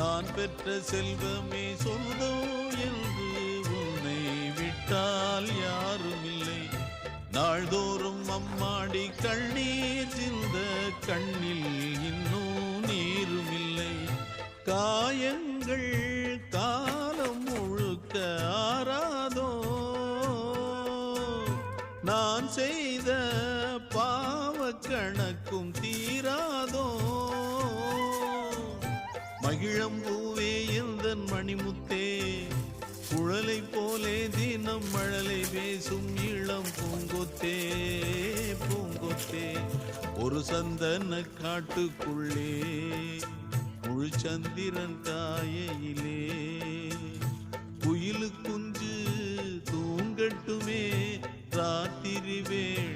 நான் பெற்ற செல்வமே சொல்தோ என்று உன்னை விட்டால் யாரும் இல்லை. நாள்தோறும் அம்மாடி கண்ணீர் சிந்த கண்ணில் இன்னும் நீரும் இல்லை. காயங்கள் காலம் முழுக்க ஆறாதோ, நான் செய்த பாவ கணக்கும் தீராதோ. மகிழம்பூவே எந்தன் மணிமுத்தே, குழலை போலே தினம் மழலை பேசும் இளம் பூங்கொத்தே பூங்கொத்தே. ஒரு சந்தன காட்டுக்குள்ளே முழு சந்திரன் காயிலே, குயிலு குஞ்சு தூங்கட்டுமே ராத்திரி வேளை.